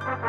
Happy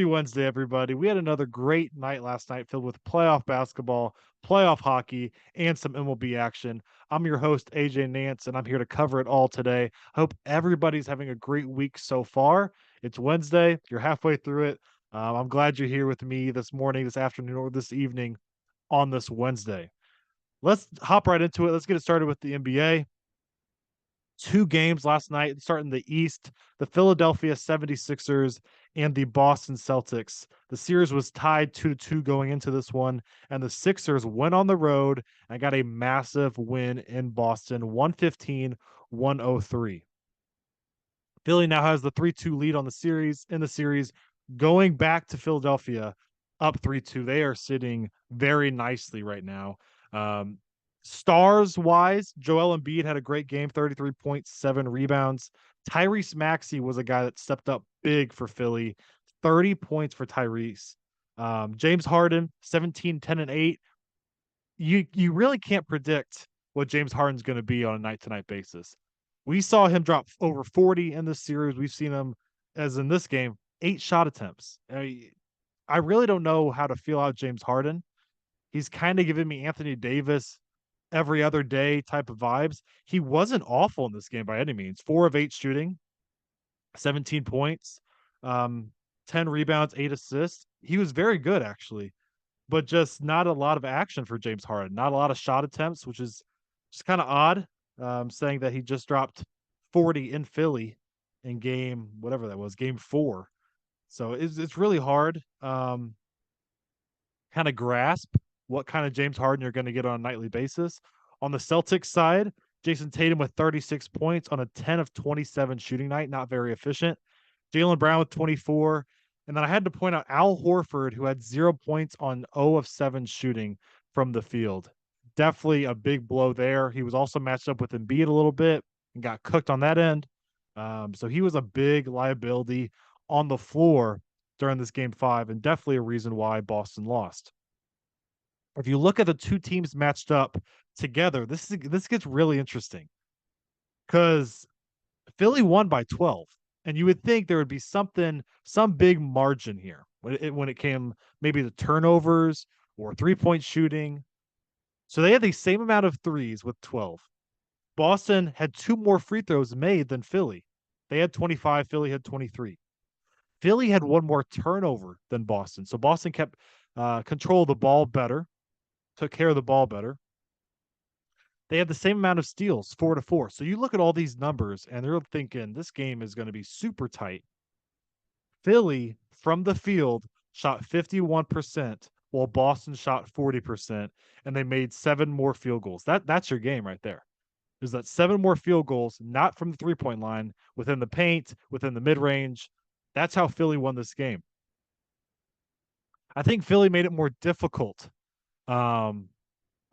Wednesday, everybody. We had another great night last night filled with playoff basketball, playoff hockey, and some MLB action. I'm your host, AJ Nance, and I'm here to cover it all today. Hope everybody's having a great week so far. It's Wednesday. You're halfway through it. I'm glad you're here with me this morning, this afternoon, or this evening on this Wednesday. Let's hop right into it. Let's get it started with the NBA. Two games last night, starting the East, the Philadelphia 76ers and the Boston Celtics. The series was tied 2-2 going into this one, and the Sixers went on the road and got a massive win in Boston, 115-103. Philly now has the 3-2 lead on the series, going back to Philadelphia up 3-2. They are sitting very nicely right now. Stars wise, Joel Embiid had a great game, 33.7 rebounds. Tyrese Maxey was a guy that stepped up big for Philly, 30 points for Tyrese. James Harden, 17, 10, and 8. You really can't predict what James Harden's going to be on a night-to-night basis. We saw him drop over 40 in this series. We've seen him, as in this game, 8 shot attempts. I really don't know how to feel out James Harden. He's kind of giving me Anthony Davis every other day type of vibes. He wasn't awful in this game by any means. 4 of 8 shooting, 17 points, 10 rebounds, 8 assists. He was very good actually, but just not a lot of action for James Harden. Not a lot of shot attempts, which is just kind of odd. Saying that he just dropped 40 in Philly in game whatever that was, game 4. So it's really hard kind of grasp what kind of James Harden you're going to get on a nightly basis. On the Celtics side, Jason Tatum with 36 points on a 10 of 27 shooting night, not very efficient. Jaylen Brown with 24. And then I had to point out Al Horford, who had 0 points on 0 of 7 shooting from the field. Definitely a big blow there. He was also matched up with Embiid a little bit and got cooked on that end. So he was a big liability on the floor during this game 5, and definitely a reason why Boston lost. If you look at the two teams matched up together, this gets really interesting because Philly won by 12, and you would think there would be some big margin here when it came maybe the turnovers or 3-point shooting. So they had the same amount of threes with 12. Boston had 2 more free throws made than Philly. They had 25, Philly had 23. Philly had 1 more turnover than Boston. So Boston kept control of the ball better, took care of the ball better. They had the same amount of steals, 4-4. So you look at all these numbers and they're thinking this game is going to be super tight. Philly from the field shot 51%, while Boston shot 40%, and they made 7 more field goals. That's your game right there. Is that 7 more field goals, not from the 3-point line, within the paint, within the mid-range. That's how Philly won this game. I think Philly made it more difficult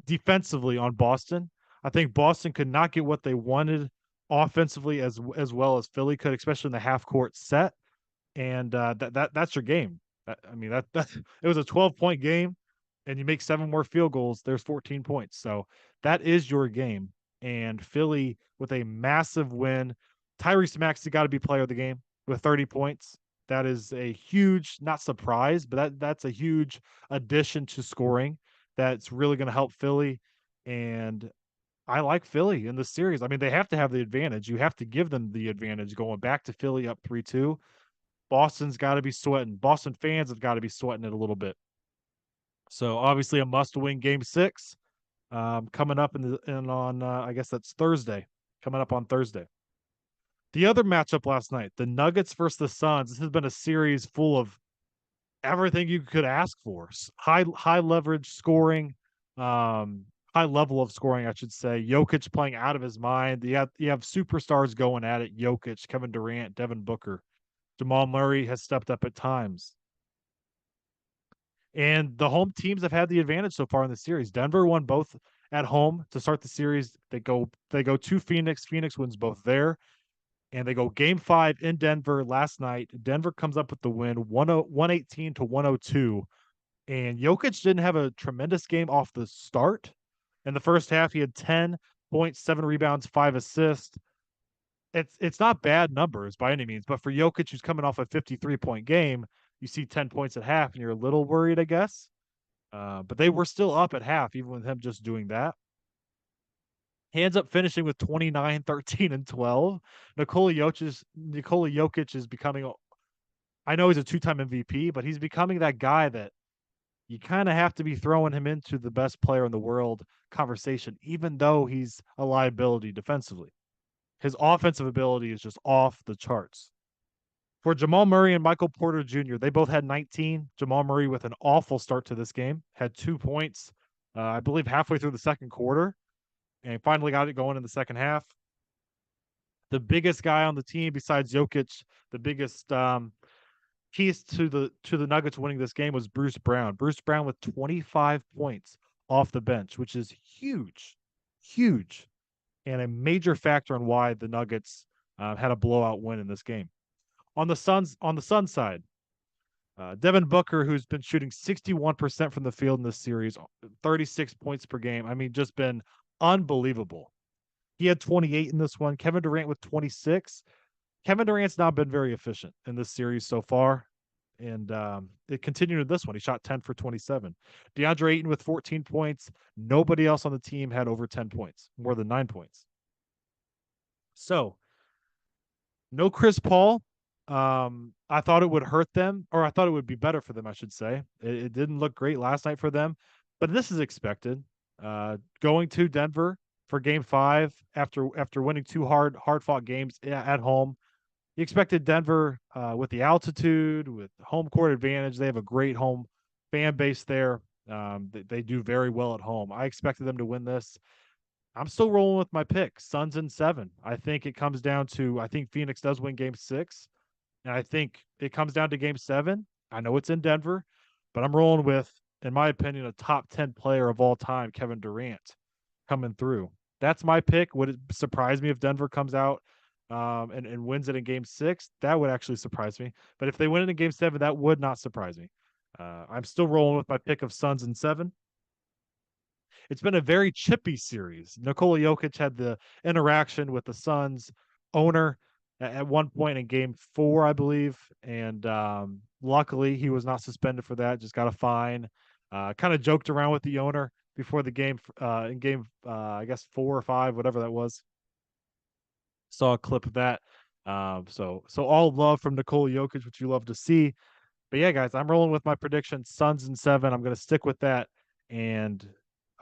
defensively on Boston. I think Boston could not get what they wanted offensively as well as Philly could, especially in the half court set. And that's your game. That it was a 12-point game, and you make 7 more field goals. There's 14 points. So that is your game. And Philly with a massive win. Tyrese Maxey got to be player of the game with 30 points. That is a huge, not surprise, but that's a huge addition to scoring. That's really going to help Philly. And I like Philly in this series. I mean, they have to have the advantage. You have to give them the advantage going back to Philly up 3-2. Boston's got to be sweating. Boston fans have got to be sweating it a little bit. So obviously a must-win game 6 coming up on I guess that's Thursday. Coming up on Thursday. The other matchup last night, the Nuggets versus the Suns. This has been a series full of everything you could ask for. High leverage scoring, high level of scoring, I should say. Jokic playing out of his mind. You have superstars going at it. Jokic, Kevin Durant, Devin Booker. Jamal Murray has stepped up at times. And the home teams have had the advantage so far in the series. Denver won both at home to start the series. They go to Phoenix. Phoenix wins both there. and they go game 5 in Denver last night. Denver comes up with the win 118 to 102. And Jokic didn't have a tremendous game off the start. In the first half, he had 10.7 rebounds, 5 assists. It's not bad numbers by any means, but for Jokic, who's coming off a 53-point game, you see 10 points at half, and you're a little worried, I guess. But they were still up at half, even with him just doing that. He ends up finishing with 29, 13, and 12. Nikola Jokic is becoming, I know he's a two-time MVP, but he's becoming that guy that you kind of have to be throwing him into the best player in the world conversation, even though he's a liability defensively. His offensive ability is just off the charts. For Jamal Murray and Michael Porter Jr., they both had 19. Jamal Murray with an awful start to this game, had 2 points, I believe, halfway through the second quarter, and finally got it going in the second half. The biggest guy on the team besides Jokic, the biggest keys to the Nuggets winning this game was Bruce Brown. Bruce Brown with 25 points off the bench, which is huge, huge, and a major factor in why the Nuggets had a blowout win in this game. On the Suns side, Devin Booker, who's been shooting 61% from the field in this series, 36 points per game. I mean, just been unbelievable. He had 28 in this one. Kevin Durant with 26. Kevin Durant's not been very efficient in this series so far, and it continued in this one. He shot 10 for 27. DeAndre Ayton with 14 points. Nobody else on the team had over 10 points, more than 9 points. So, no Chris Paul. I thought it would hurt them, or I thought it would be better for them, I should say. It didn't look great last night for them, but this is expected. Going to Denver for game 5 after winning two hard fought games at home. You expected Denver with the altitude, with home court advantage. They have a great home fan base there. They do very well at home. I expected them to win this. I'm still rolling with my pick, Suns in 7. I think it comes down to, I think Phoenix does win game 6, and I think it comes down to game 7. I know it's in Denver, but I'm rolling with, in my opinion, a top 10 player of all time, Kevin Durant, coming through. That's my pick. Would it surprise me if Denver comes out and wins it in game 6? That would actually surprise me. But if they win it in game 7, that would not surprise me. I'm still rolling with my pick of Suns in 7. It's been a very chippy series. Nikola Jokic had the interaction with the Suns owner at one point in game 4, I believe. And luckily, he was not suspended for that, just got a fine. Kind of joked around with the owner before the game, in game, I guess, 4 or 5, whatever that was. Saw a clip of that. So all love from Nikola Jokic, which you love to see. But yeah, guys, I'm rolling with my prediction, Suns in 7. I'm going to stick with that. And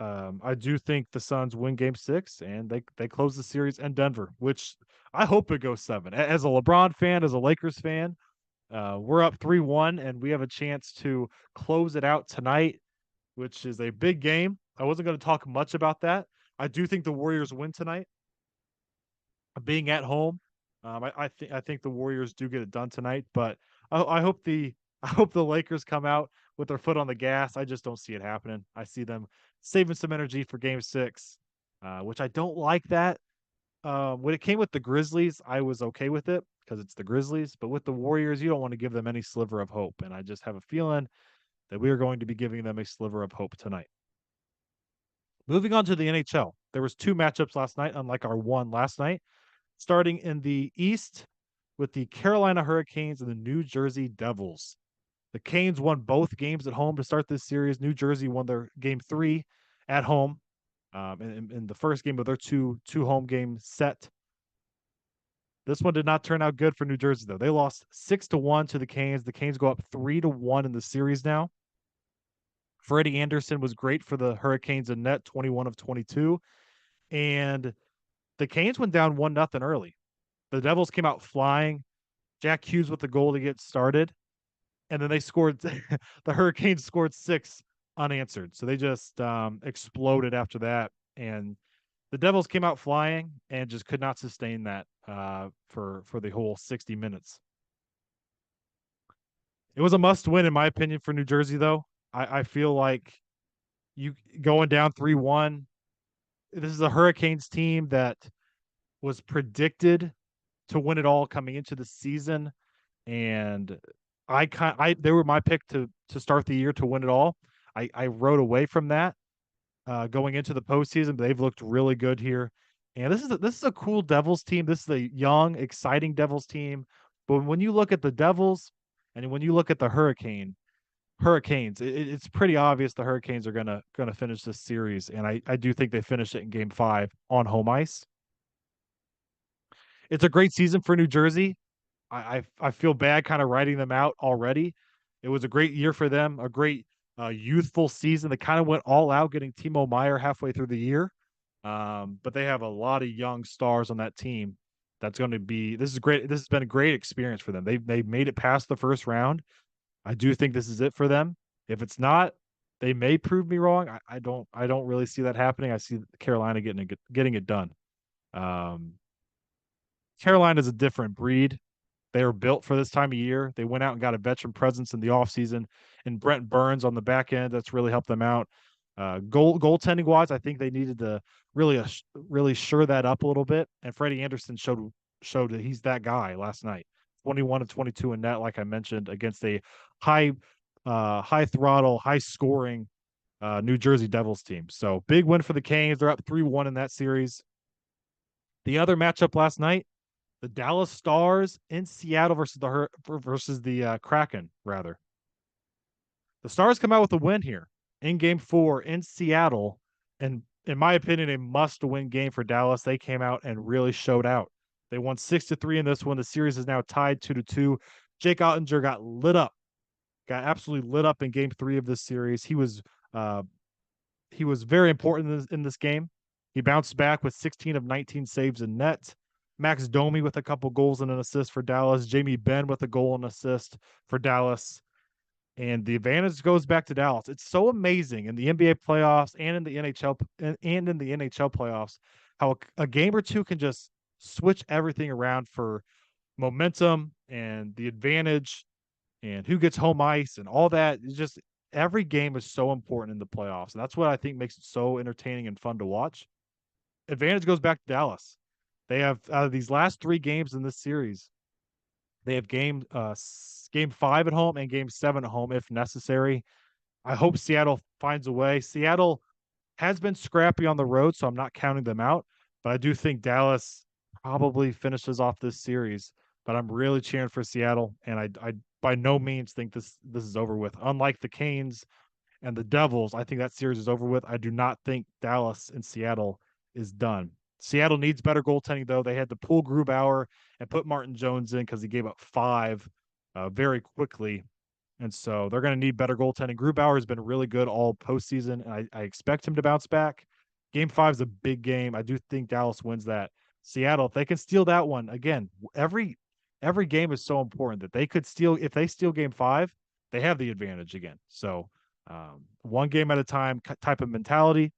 I do think the Suns win game 6 and they close the series in Denver, which I hope it goes 7. As a LeBron fan, as a Lakers fan, we're up 3-1 and we have a chance to close it out tonight, which is a big game. I wasn't going to talk much about that. I do think the Warriors win tonight, being at home. I think the Warriors do get it done tonight, but I hope I hope the Lakers come out with their foot on the gas. I just don't see it happening. I see them saving some energy for game 6, which I don't like that. When it came with the Grizzlies, I was okay with it because it's the Grizzlies, but with the Warriors, you don't want to give them any sliver of hope. And I just have a feeling that we are going to be giving them a sliver of hope tonight. Moving on to the NHL, there was 2 matchups last night, unlike our one last night. Starting in the East with the Carolina Hurricanes and the New Jersey Devils. The Canes won both games at home to start this series. New Jersey won their game 3 at home in the first game of their two home game set. This one did not turn out good for New Jersey, though. They lost 6-1 to the Canes. The Canes go up 3-1 in the series now. Freddie Anderson was great for the Hurricanes in net, 21 of 22. And the Canes went down 1-0 early. The Devils came out flying. Jack Hughes with the goal to get started. And then they scored. The Hurricanes scored 6 unanswered. So they just exploded after that. And the Devils came out flying and just could not sustain that for the whole 60 minutes. It was a must win, in my opinion, for New Jersey, though. I feel like you going down 3-1. This is a Hurricanes team that was predicted to win it all coming into the season, and I they were my pick to start the year to win it all. I rode away from that going into the postseason. They've looked really good here, and this is a cool Devils team. This is a young, exciting Devils team. But when you look at the Devils, and when you look at the Hurricanes, it's pretty obvious the Hurricanes are gonna finish this series, and I do think they finish it in Game 5 on home ice. It's a great season for New Jersey. I feel bad kind of writing them out already. It was a great year for them, a great youthful season. They kind of went all out, getting Timo Meyer halfway through the year. But they have a lot of young stars on that team. That's going to be this is great. This has been a great experience for them. They made it past the first round. I do think this is it for them. If it's not, they may prove me wrong. I don't really see that happening. I see Carolina getting it done. Um, Carolina is a different breed. They were built for this time of year. They went out and got a veteran presence in the offseason, and Brent Burns on the back end. That's really helped them out. Goaltending wise, I think they needed to really sure that up a little bit. And Freddie Anderson showed that he's that guy last night. 21 to 22 in net, like I mentioned, against a high high throttle, high scoring New Jersey Devils team. So big win for the Canes. They're up 3-1 in that series. The other matchup last night, the Dallas Stars in Seattle versus the Kraken, rather. The Stars come out with a win here in Game 4 in Seattle, and in my opinion, a must-win game for Dallas. They came out and really showed out. They won 6-3 in this one. The series is now tied 2-2. Jake Ottinger got absolutely lit up in Game 3 of this series. Uh, he was very important in this game. He bounced back with 16 of 19 saves in net. Max Domi with a couple goals and an assist for Dallas. Jamie Benn with a goal and assist for Dallas. And the advantage goes back to Dallas. It's so amazing in the NBA playoffs and in the NHL playoffs how a game or two can just switch everything around for momentum and the advantage and who gets home ice and all that. It's just every game is so important in the playoffs. And that's what I think makes it so entertaining and fun to watch. Advantage goes back to Dallas. They have out of these last 3 games in this series, they have game 5 at home and game 7 at home if necessary. I hope Seattle finds a way. Seattle has been scrappy on the road, so I'm not counting them out. But I do think Dallas probably finishes off this series. But I'm really cheering for Seattle, and I by no means think this is over with. Unlike the Canes and the Devils, I think that series is over with. I do not think Dallas and Seattle is done. Seattle needs better goaltending, though. They had to pull Grubauer and put Martin Jones in because he gave up 5 very quickly. And so they're going to need better goaltending. Grubauer has been really good all postseason, and I expect him to bounce back. Game 5 is a big game. I do think Dallas wins that. Seattle, if they can steal that one, again, every game is so important that they could steal. If they steal Game 5, they have the advantage again. So one game at a time type of mentality.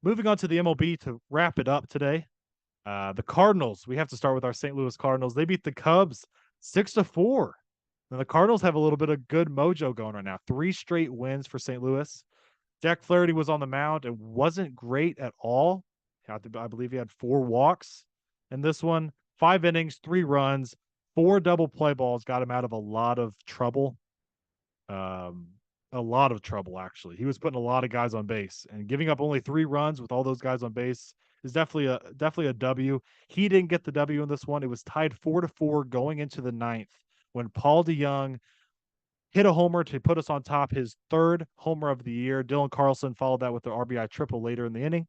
Moving on to the MLB to wrap it up today. The Cardinals. We have to start with our St. Louis Cardinals. They beat the Cubs 6-4. Now the Cardinals have a little bit of good mojo going right now. 3 straight wins for St. Louis. Jack Flaherty was on the mound and wasn't great at all. I believe he had 4 walks in this one. 5 innings, 3 runs, 4 double play balls got him out of a lot of trouble. A lot of trouble, actually. He was putting a lot of guys on base, and giving up only 3 runs with all those guys on base is definitely a W. He didn't get the W in this one. It was tied 4-4 going into the 9th when Paul DeJong hit a homer to put us on top, his 3rd homer of the year. Dylan Carlson followed that with the RBI triple later in the inning,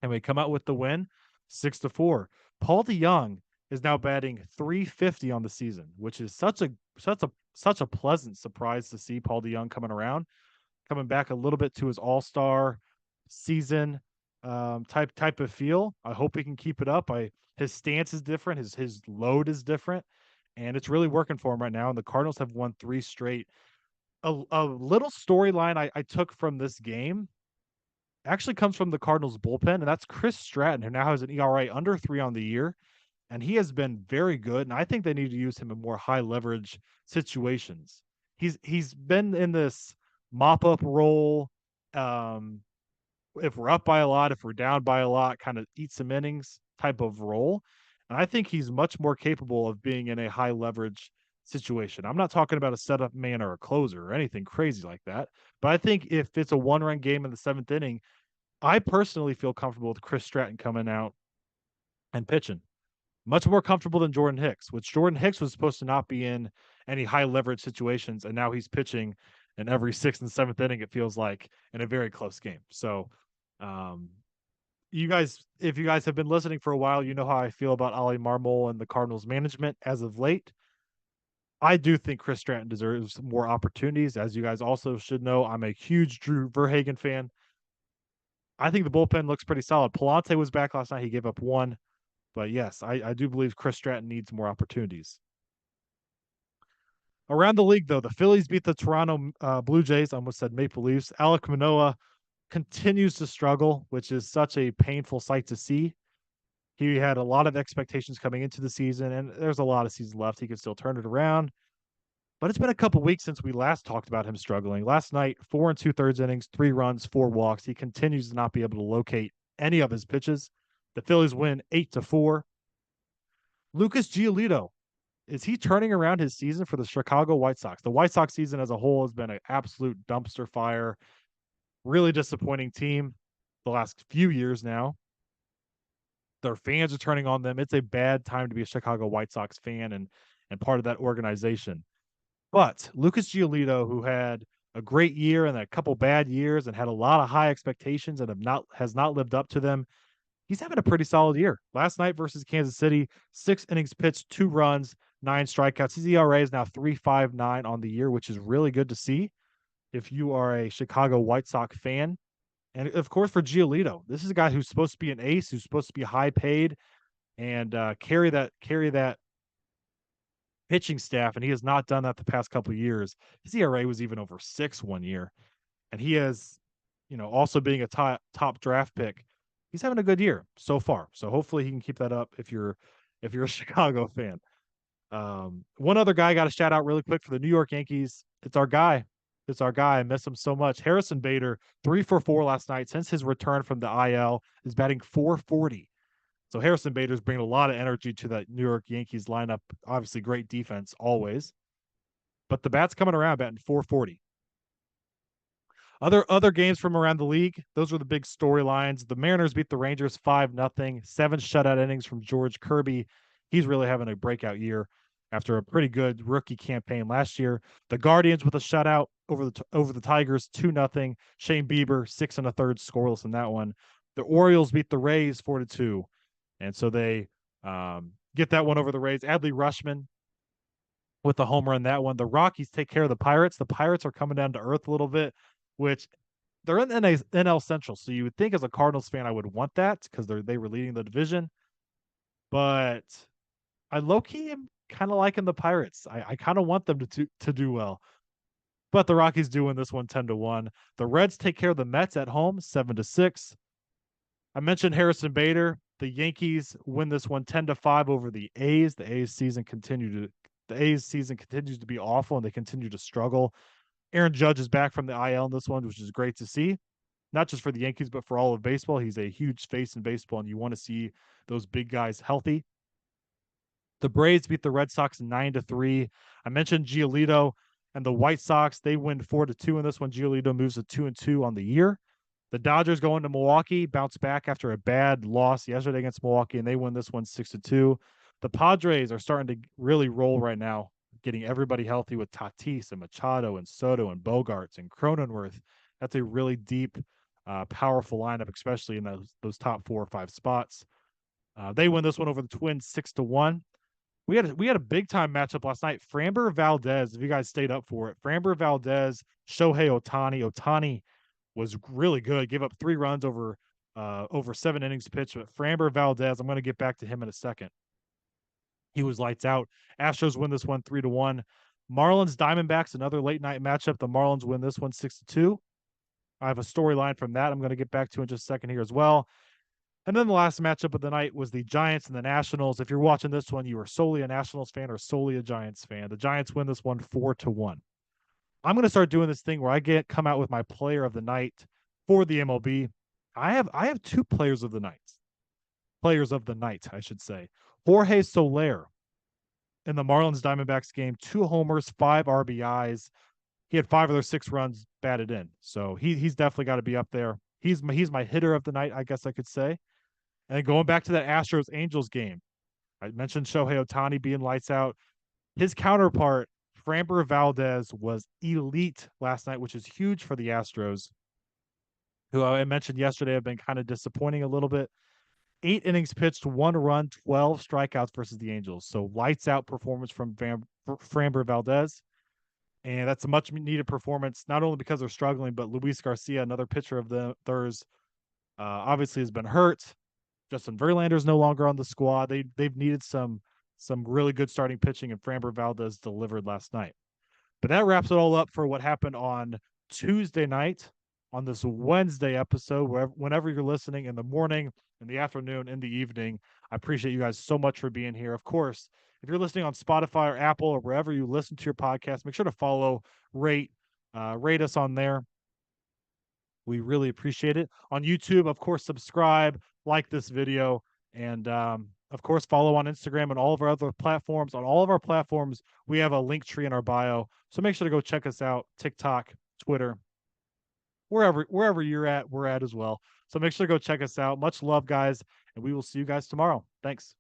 and we come out with the win 6-4. Paul DeJong is now batting .350 on the season, which is such a pleasant surprise to see Paul DeJong coming back a little bit to his all-star season type of feel. I hope he can keep it up. His stance is different, his load is different, and it's really working for him right now. And the Cardinals have won 3 straight. A little storyline I took from this game actually comes from the Cardinals bullpen, and that's Chris Stratton, who now has an ERA under 3 on the year, and he has been very good. And I think they need to use him in more high leverage situations. He's been in this mop up role. If we're up by a lot, if we're down by a lot, kind of eat some innings type of role. And I think he's much more capable of being in a high leverage situation. I'm not talking about a setup man or a closer or anything crazy like that. But I think if it's a 1-run game in the 7th inning, I personally feel comfortable with Chris Stratton coming out and pitching. Much more comfortable than Jordan Hicks, which Jordan Hicks was supposed to not be in any high leverage situations, and now he's pitching in every 6th and 7th inning, it feels like, in a very close game. So, um, you guys, if you guys have been listening for a while, you know how I feel about Ollie Marmol and the Cardinals management as of late. I do think Chris Stratton deserves more opportunities. As you guys also should know, I'm a huge Drew Verhagen fan. I think the bullpen looks pretty solid. Palante was back last night. He gave up one. But yes, I do believe Chris Stratton needs more opportunities. Around the league, though, the Phillies beat the Toronto Blue Jays. I almost said Maple Leafs. Alek Manoah continues to struggle, which is such a painful sight to see. He had a lot of expectations coming into the season, and there's a lot of season left. He can still turn it around. But it's been a couple weeks since we last talked about him struggling. Last night, 4 2/3 innings, 3 runs, 4 walks. He continues to not be able to locate any of his pitches. The Phillies win 8-4. Lucas Giolito, is he turning around his season for the Chicago White Sox? The White Sox season as a whole has been an absolute dumpster fire. Really disappointing team the last few years now. Their fans are turning on them. It's a bad time to be a Chicago White Sox fan and part of that organization. But Lucas Giolito, who had a great year and a couple bad years and had a lot of high expectations and has not lived up to them, he's having a pretty solid year. Last night versus Kansas City, 6 innings pitched, 2 runs, 9 strikeouts. His ERA is now 3.59 on the year, which is really good to see if you are a Chicago White Sox fan. And of course, for Giolito, this is a guy who's supposed to be an ace, who's supposed to be high paid and carry that pitching staff, and he has not done that the past couple of years. His ERA was even over 6 one year, and he has, also being a top draft pick, he's having a good year so far. So hopefully he can keep that up if you're a Chicago fan. One other guy got a shout out really quick for the New York Yankees. It's our guy. It's our guy. I miss him so much. Harrison Bader, 3 for 4 last night since his return from the IL, is batting 440. So Harrison Bader's bringing a lot of energy to that New York Yankees lineup. Obviously, great defense always, but the bat's coming around, batting 440. Other games from around the league, those were the big storylines. The Mariners beat the Rangers 5-0, 7 shutout innings from George Kirby. He's really having a breakout year after a pretty good rookie campaign last year. The Guardians with a shutout over the Tigers 2-0. Shane Bieber 6 1/3 scoreless in that one. The Orioles beat the Rays 4-2, and so they get that one over the Rays. Adley Rushman with the home run that one. The Rockies take care of the Pirates. The Pirates are coming down to earth a little bit, which they're in the NL Central. So you would think as a Cardinals fan, I would want that because they were leading the division. But I low key am kind of liking the Pirates. I kind of want them to do well. But the Rockies do win this one 10-1. The Reds take care of the Mets at home 7-6. I mentioned Harrison Bader. The Yankees win this one 10-5 over the A's. The A's season continues to be awful and they continue to struggle. Aaron Judge is back from the IL in this one, which is great to see. Not just for the Yankees, but for all of baseball. He's a huge face in baseball, and you want to see those big guys healthy. The Braves beat the Red Sox 9-3. I mentioned Giolito and the White Sox. They win 4-2 in this one. Giolito moves to 2-2 on the year. The Dodgers go into Milwaukee, bounce back after a bad loss yesterday against Milwaukee, and they win this one 6-2. The Padres are starting to really roll right now, getting everybody healthy with Tatis and Machado and Soto and Bogarts and Cronenworth. That's a really deep, powerful lineup, especially in those top 4 or 5 spots. They win this one over the Twins 6-1. We had a big time matchup last night. Framber Valdez, if you guys stayed up for it, Framber Valdez, Shohei Ohtani. Ohtani was really good. Gave up 3 runs over 7 innings pitched. But Framber Valdez, I'm going to get back to him in a second. He was lights out. Astros win this one 3-1. Marlins Diamondbacks, another late night matchup. The Marlins win this one 6-2. I have a storyline from that I'm going to get back to in just a second here as well. And then the last matchup of the night was the Giants and the Nationals. If you're watching this one, you are solely a Nationals fan or solely a Giants fan. The Giants win this one 4-1. I'm going to start doing this thing where I come out with my player of the night for the MLB. I have 2 players of the night. Players of the night, I should say. Jorge Soler in the Marlins Diamondbacks game, 2 homers, 5 RBIs. He had 5 of their 6 runs batted in, so he's definitely got to be up there. He's my hitter of the night, I guess I could say. And then going back to that Astros Angels game, I mentioned Shohei Ohtani being lights out. His counterpart, Framber Valdez, was elite last night, which is huge for the Astros, who I mentioned yesterday have been kind of disappointing a little bit. 8 innings pitched, 1 run, 12 strikeouts versus the Angels. So lights out performance from Framber Valdez. And that's a much needed performance, not only because they're struggling, but Luis Garcia, another pitcher of theirs, obviously has been hurt. Justin Verlander's no longer on the squad. They've needed some really good starting pitching, and Framber Valdez delivered last night. But that wraps it all up for what happened on Tuesday night on this Wednesday episode. Whenever you're listening, in the morning, in the afternoon, in the evening, I appreciate you guys so much for being here. Of course, if you're listening on Spotify or Apple or wherever you listen to your podcast, make sure to follow, rate us on there. We really appreciate it. On YouTube, of course, subscribe, like this video, and of course, follow on Instagram and all of our other platforms. On all of our platforms, we have a link tree in our bio. So make sure to go check us out. TikTok, Twitter, wherever you're at, we're at as well. So make sure to go check us out. Much love, guys, and we will see you guys tomorrow. Thanks.